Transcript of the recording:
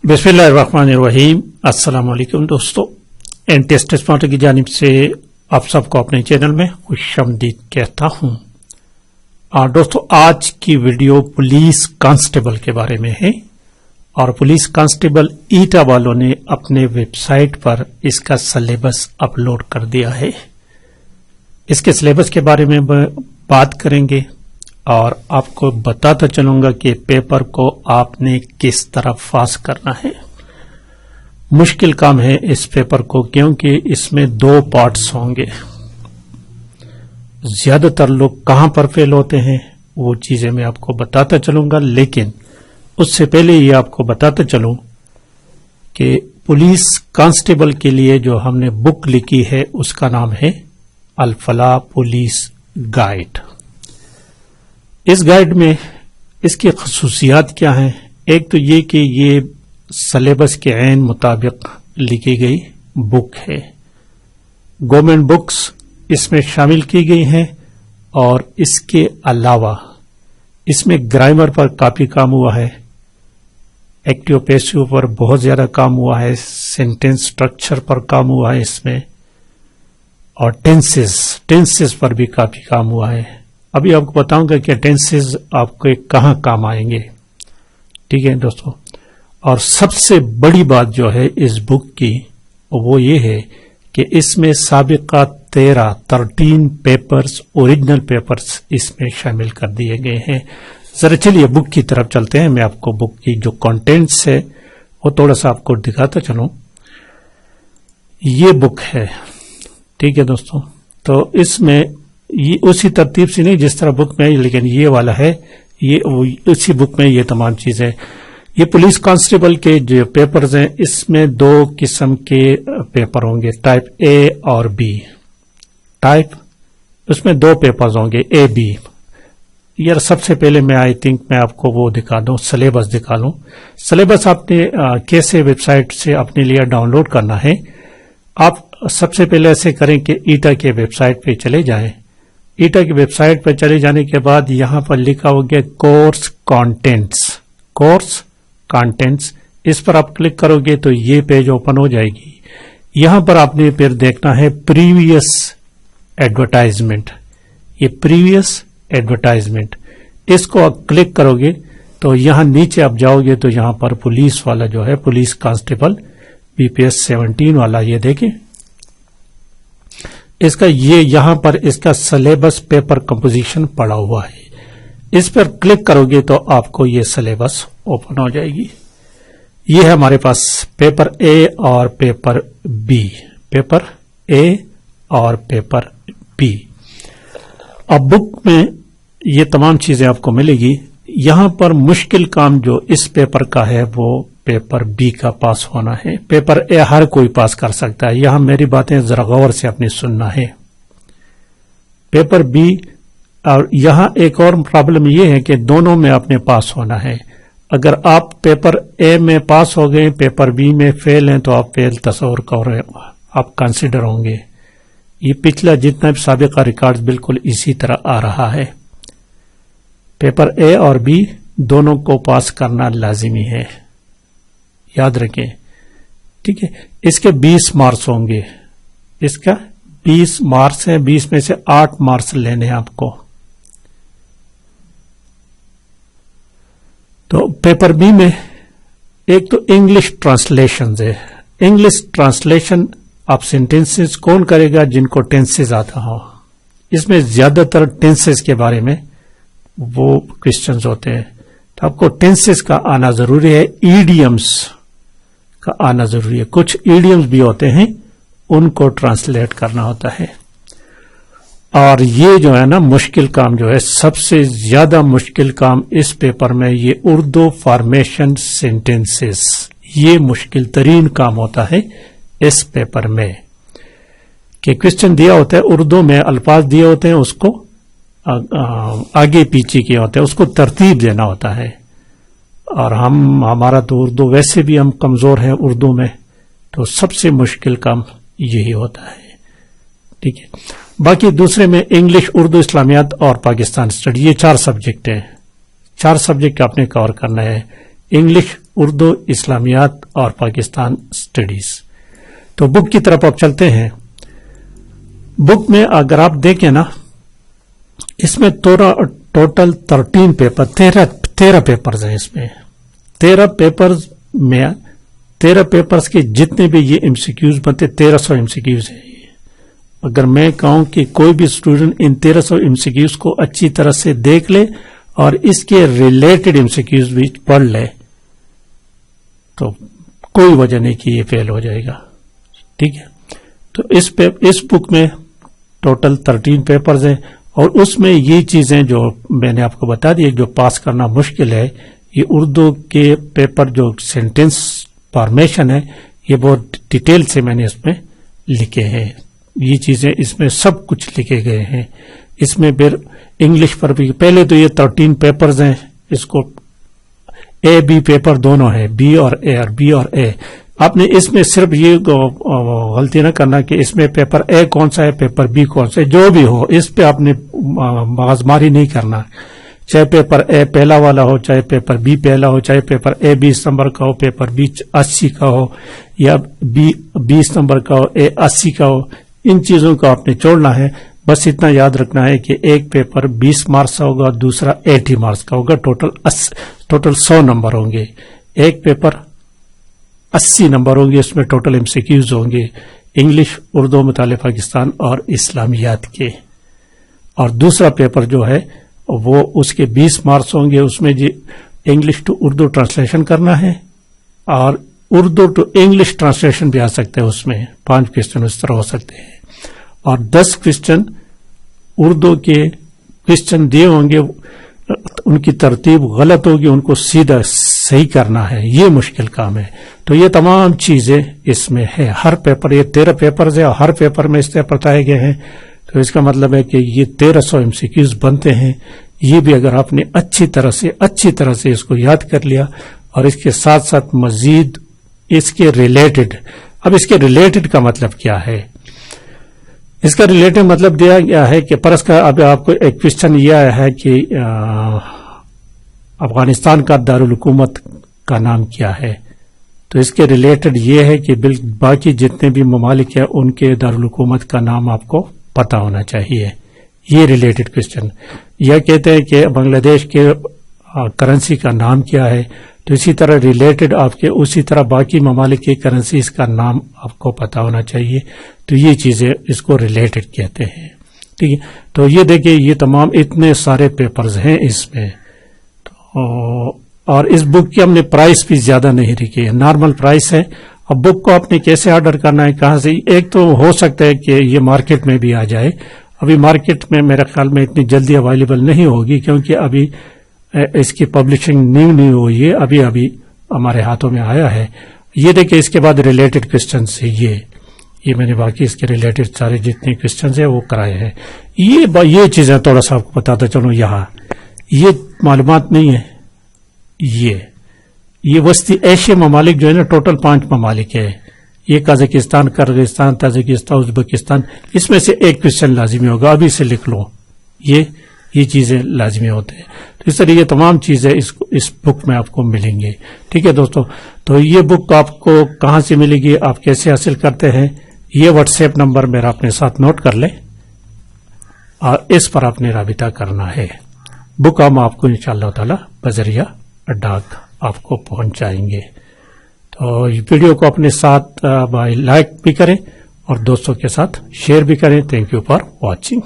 बिस्मिल्लाहिर्रहमानिर्रहीम। अस्सलाम वालेकुम दोस्तों, टेस्ट स्मार्ट की जानिब से आप सबको अपने चैनल में खुशामदीद कहता हूं। दोस्तों, आज की वीडियो पुलिस कांस्टेबल के बारे में है और पुलिस कांस्टेबल ईटा वालों ने अपने वेबसाइट पर इसका सिलेबस अपलोड कर दिया है। इसके सिलेबस के बारे में बात करेंगे और आपको बताता चलूंगा कि पेपर को आपने किस तरह पास करना है। मुश्किल काम है इस पेपर को, क्योंकि इसमें 2 पार्ट्स होंगे। ज्यादातर लोग कहां पर फेल होते हैं वो चीजें मैं आपको बताता चलूंगा, लेकिन उससे पहले ये आपको बताता चलूं कि पुलिस कांस्टेबल के लिए जो हमने बुक लिखी है उसका नाम है अल फलाह पुलिस गाइड। इस गाइड में इसकी खसूसियात क्या हैं? एक तो ये कि ये सिलेबस के ऐन मुताबिक लिखी गई बुक है। गवर्नमेंट बुक्स इसमें शामिल की गई हैं और इसके अलावा इसमें ग्रामर पर काफी काम हुआ है, एक्टिव पैसिव पर बहुत ज्यादा काम हुआ है, सेंटेंस स्ट्रक्चर पर काम हुआ है इसमें, और टेंसेस पर भी काफी काम हुआ है। अभी आपको बताऊंगा कि टेंसेस आपके कहां काम आएंगे। ठीक है दोस्तों, और सबसे बड़ी बात जो है इस बुक की वो ये है कि इसमें साबिका 13 पेपर्स, ओरिजिनल पेपर्स इसमें शामिल कर दिए गए हैं। जरा चलिए बुक की तरफ चलते हैं। मैं आपको बुक की जो कंटेंट्स है वो थोड़ा सा आपको दिखाता चलूं। ये बुक है, ठीक है दोस्तों। तो इसमें ये उसी तरतीब से नहीं जिस तरह बुक में है, लेकिन ये वाला है, ये उसी बुक में ये तमाम चीजें। ये पुलिस कांस्टेबल के जो पेपर्स हैं इसमें 2 किस्म के पेपर होंगे, टाइप ए और बी। टाइप उसमें 2 पेपर्स होंगे, ए बी। यार सबसे पहले मैं आपको वो दिखा दूं, सिलेबस दिखा लूं। सिलेबस आपने कैसे वेबसाइट से अपने लिए डाउनलोड करना है। आप सबसे पहले ऐसे करें कि ईटा के वेबसाइट पे चले जाएं। ईटा की वेबसाइट पर चले जाने के बाद यहां पर लिखा होगा कोर्स कंटेंट्स। इस पर आप क्लिक करोगे तो ये पेज ओपन हो जाएगी। यहां पर आपने फिर देखना है प्रीवियस एडवर्टाइजमेंट। ये प्रीवियस एडवर्टाइजमेंट, इसको आप क्लिक करोगे तो यहां नीचे आप जाओगे तो यहां पर पुलिस वाला जो है, पुलिस कांस्टेबल BPS 17 वाला, ये देखें इसका, ये यहां पर इसका सिलेबस पेपर कंपोजिशन पड़ा हुआ है। इस पर क्लिक करोगे तो आपको ये सिलेबस ओपन हो जाएगी। ये है हमारे पास पेपर ए और पेपर बी, पेपर ए और पेपर बी। अब बुक में ये तमाम चीजें आपको मिलेगी। यहां पर मुश्किल काम जो इस पेपर का है वो पेपर बी का पास होना है। पेपर ए हर कोई पास कर सकता है। यहां मेरी बातें जरा गौर से अपनी सुनना है। पेपर बी, और यहां एक और प्रॉब्लम यह है कि दोनों में आपने पास होना है। अगर आप पेपर ए में पास हो गए, पेपर बी में फेल हैं, तो आप फेल तस्वर कर, आप कंसिडर होंगे। ये पिछला जितना भी साबिका रिकॉर्ड बिल्कुल इसी तरह आ रहा है। पेपर ए और बी दोनों को पास करना लाजिमी है, याद रखें। ठीक है, इसके 20 मार्क्स होंगे। इसका 20 मार्क्स है, 20 में से 8 मार्क्स लेने हैं आपको। तो पेपर बी में एक तो इंग्लिश ट्रांसलेशन है। इंग्लिश ट्रांसलेशन आप सेंटेंसेस कौन करेगा? जिनको टेंसेस आता हो। इसमें ज्यादातर टेंसेस के बारे में वो क्वेश्चंस होते हैं, तो आपको टेंसेस का आना जरूरी है, ईडियम्स का आना जरूरी है। कुछ ईडियम्स भी होते हैं, उनको ट्रांसलेट करना होता है। और ये जो है ना मुश्किल काम जो है, सबसे ज्यादा मुश्किल काम इस पेपर में ये उर्दू फॉर्मेशन सेंटेंसेस, ये मुश्किल तरीन काम होता है इस पेपर में। कि क्वेश्चन दिया होता है उर्दू में, अल्फाज दिए होते हैं, उसको आगे पीछे किए होते हैं, उसको तरतीब देना होता है। और हमारा तो उर्दू वैसे भी हम कमजोर हैं उर्दू में, तो सबसे मुश्किल काम यही होता है। ठीक है, बाकी दूसरे में इंग्लिश, उर्दू, इस्लामियात और पाकिस्तान स्टडी, ये 4 सब्जेक्ट हैं। 4 सब्जेक्ट आपने कवर करना है। इंग्लिश اردو اسلامیات اور پاکستان اسٹڈیز. تو بک کی طرف اب چلتے ہیں. بک میں اگر آپ دیکھیں نا، اس میں ٹوٹل 13 پیپر 13 پیپرز ہیں. اس میں 13 پیپرز میں 13 پیپرز کے جتنے بھی یہ MCQs بنتے 1300 MCQs ہیں. اگر میں کہوں کہ کوئی بھی اسٹوڈنٹ ان 1300 MCQs کو اچھی طرح سے دیکھ لے اور اس کے ریلیٹڈ MCQs بھی پڑھ لے تو کوئی وجہ نہیں کہ یہ فیل ہو جائے گا. ٹھیک ہے. تو اس بک میں ٹوٹل 13 پیپرز ہیں اور اس میں یہ چیزیں جو میں نے آپ کو بتا دی جو پاس کرنا مشکل ہے، یہ اردو کے پیپر جو سینٹینس فارمیشن ہے یہ بہت ڈیٹیل سے میں نے اس میں لکھے ہیں. یہ چیزیں اس میں سب کچھ لکھے گئے ہیں. اس میں پھر انگلش پر بھی پہلے تو یہ 13 پیپرز ہیں. اس کو اے بی پیپر دونوں ہیں، بی اور اے اور بی اور اے. آپ نے اس میں صرف یہ غلطی نہ کرنا کہ اس میں پیپر اے کون سا ہے پیپر بی کون سا ہے. جو بھی ہو اس پہ آپ نے بازماری نہیں کرنا. چاہے پیپر اے پہلا والا ہو، چاہے پیپر بی پہلا ہو، چاہے پیپر اے 20 نمبر کا ہو، پیپر بی 80 کا ہو یا بی 20 نمبر کا ہو، اے 80 کا ہو. ان چیزوں کو آپ نے چھوڑنا ہے. بس اتنا یاد رکھنا ہے کہ ایک پیپر 20 مارکس کا ہوگا، دوسرا 80 مارکس کا ہوگا. ٹوٹل 100 نمبر ہوں گے. ایک پیپر 80 نمبر ہوں گے. اس میں ٹوٹل MCQs ہوں گے انگلش، اردو، مطالعہ پاکستان اور اسلامیات کے. اور دوسرا پیپر جو ہے وہ اس کے 20 مارکس ہوں گے. اس میں جی انگلش ٹو اردو ٹرانسلیشن کرنا ہے اور اردو ٹو انگلش ٹرانسلیشن بھی آ سکتے ہیں. اس میں 5 کویسچن اس طرح ہو سکتے ہیں اور 10 کویسچن اردو کے کویسچن دیے ہوں گے، ان کی ترتیب غلط ہوگی، ان کو سیدھا صحیح کرنا ہے. یہ مشکل کام ہے. تو یہ تمام چیزیں اس میں ہے. ہر پیپر یہ 13 پیپرز ہیں اور ہر پیپر میں اس طرح بتائے گئے ہیں. تو اس کا مطلب ہے کہ یہ 1300 MCQs بنتے ہیں. یہ بھی اگر آپ نے اچھی طرح سے اس کو یاد کر لیا اور اس کے ساتھ ساتھ مزید اس کے ریلیٹڈ. اب اس کے ریلیٹڈ کا مطلب کیا ہے؟ اس کا ریلیٹڈ مطلب دیا گیا ہے کہ پرس کا اب آپ کو ایک کوشچن یہ آیا ہے کہ افغانستان کا دارالحکومت کا نام کیا ہے. تو اس کے ریلیٹڈ یہ ہے کہ باقی جتنے بھی ممالک ہیں ان کے دارالحکومت کا نام آپ کو پتا ہونا چاہیے. یہ ریلیٹڈ کوشچن. یہ کہتے ہیں کہ بنگلہ دیش کے کرنسی کا نام کیا ہے. تو اسی طرح ریلیٹڈ آپ کے اسی طرح باقی ممالک کی کرنسیز کا نام آپ کو پتا ہونا چاہیے. تو یہ چیزیں اس کو ریلیٹڈ کہتے ہیں. ٹھیک ہے. تو یہ دیکھیں یہ تمام اتنے سارے پیپرز ہیں اس میں. اور اس بک کی ہم نے پرائس بھی زیادہ نہیں رکھی ہے، نارمل پرائس ہے. اب بک کو آپ نے کیسے آرڈر کرنا ہے، کہاں سے؟ ایک تو ہو سکتا ہے کہ یہ مارکیٹ میں بھی آ جائے. ابھی مارکیٹ میں میرے خیال میں اتنی جلدی اویلیبل نہیں ہوگی کیونکہ ابھی اس کی پبلشنگ نہیں ہوئی ہے. ابھی ہمارے ہاتھوں میں آیا ہے. یہ دیکھیں اس کے بعد ریلیٹڈ کوسچنز ہے. یہ میں نے باقی اس کے ریلیٹڈ سارے جتنے کوسچنز ہیں وہ کرائے ہیں. یہ چیزیں تھوڑا سا آپ کو بتاتا چلوں. یہاں یہ معلومات نہیں ہے. یہ وسطی ایشیا ممالک جو ہے نا ٹوٹل 5 ممالک ہے. یہ قازقستان، کرغزستان، تاجکستان، ازبکستان. اس میں سے ایک کوسچن لازمی ہوگا. ابھی سے لکھ لو. یہ چیزیں لازمی ہوتے ہیں. تو اس طرح یہ تمام چیزیں اس بک میں آپ کو ملیں گے. ٹھیک ہے دوستو. تو یہ بک آپ کو کہاں سے ملے گی، آپ کیسے حاصل کرتے ہیں؟ یہ واٹس ایپ نمبر میرا اپنے ساتھ نوٹ کر لیں اور اس پر آپ نے رابطہ کرنا ہے. بک ہم آپ کو انشاءاللہ تعالی بذریعہ ڈاک آپ کو پہنچائیں گے. تو ویڈیو کو اپنے ساتھ لائک بھی کریں اور دوستوں کے ساتھ شیئر بھی کریں. Thank you for watching.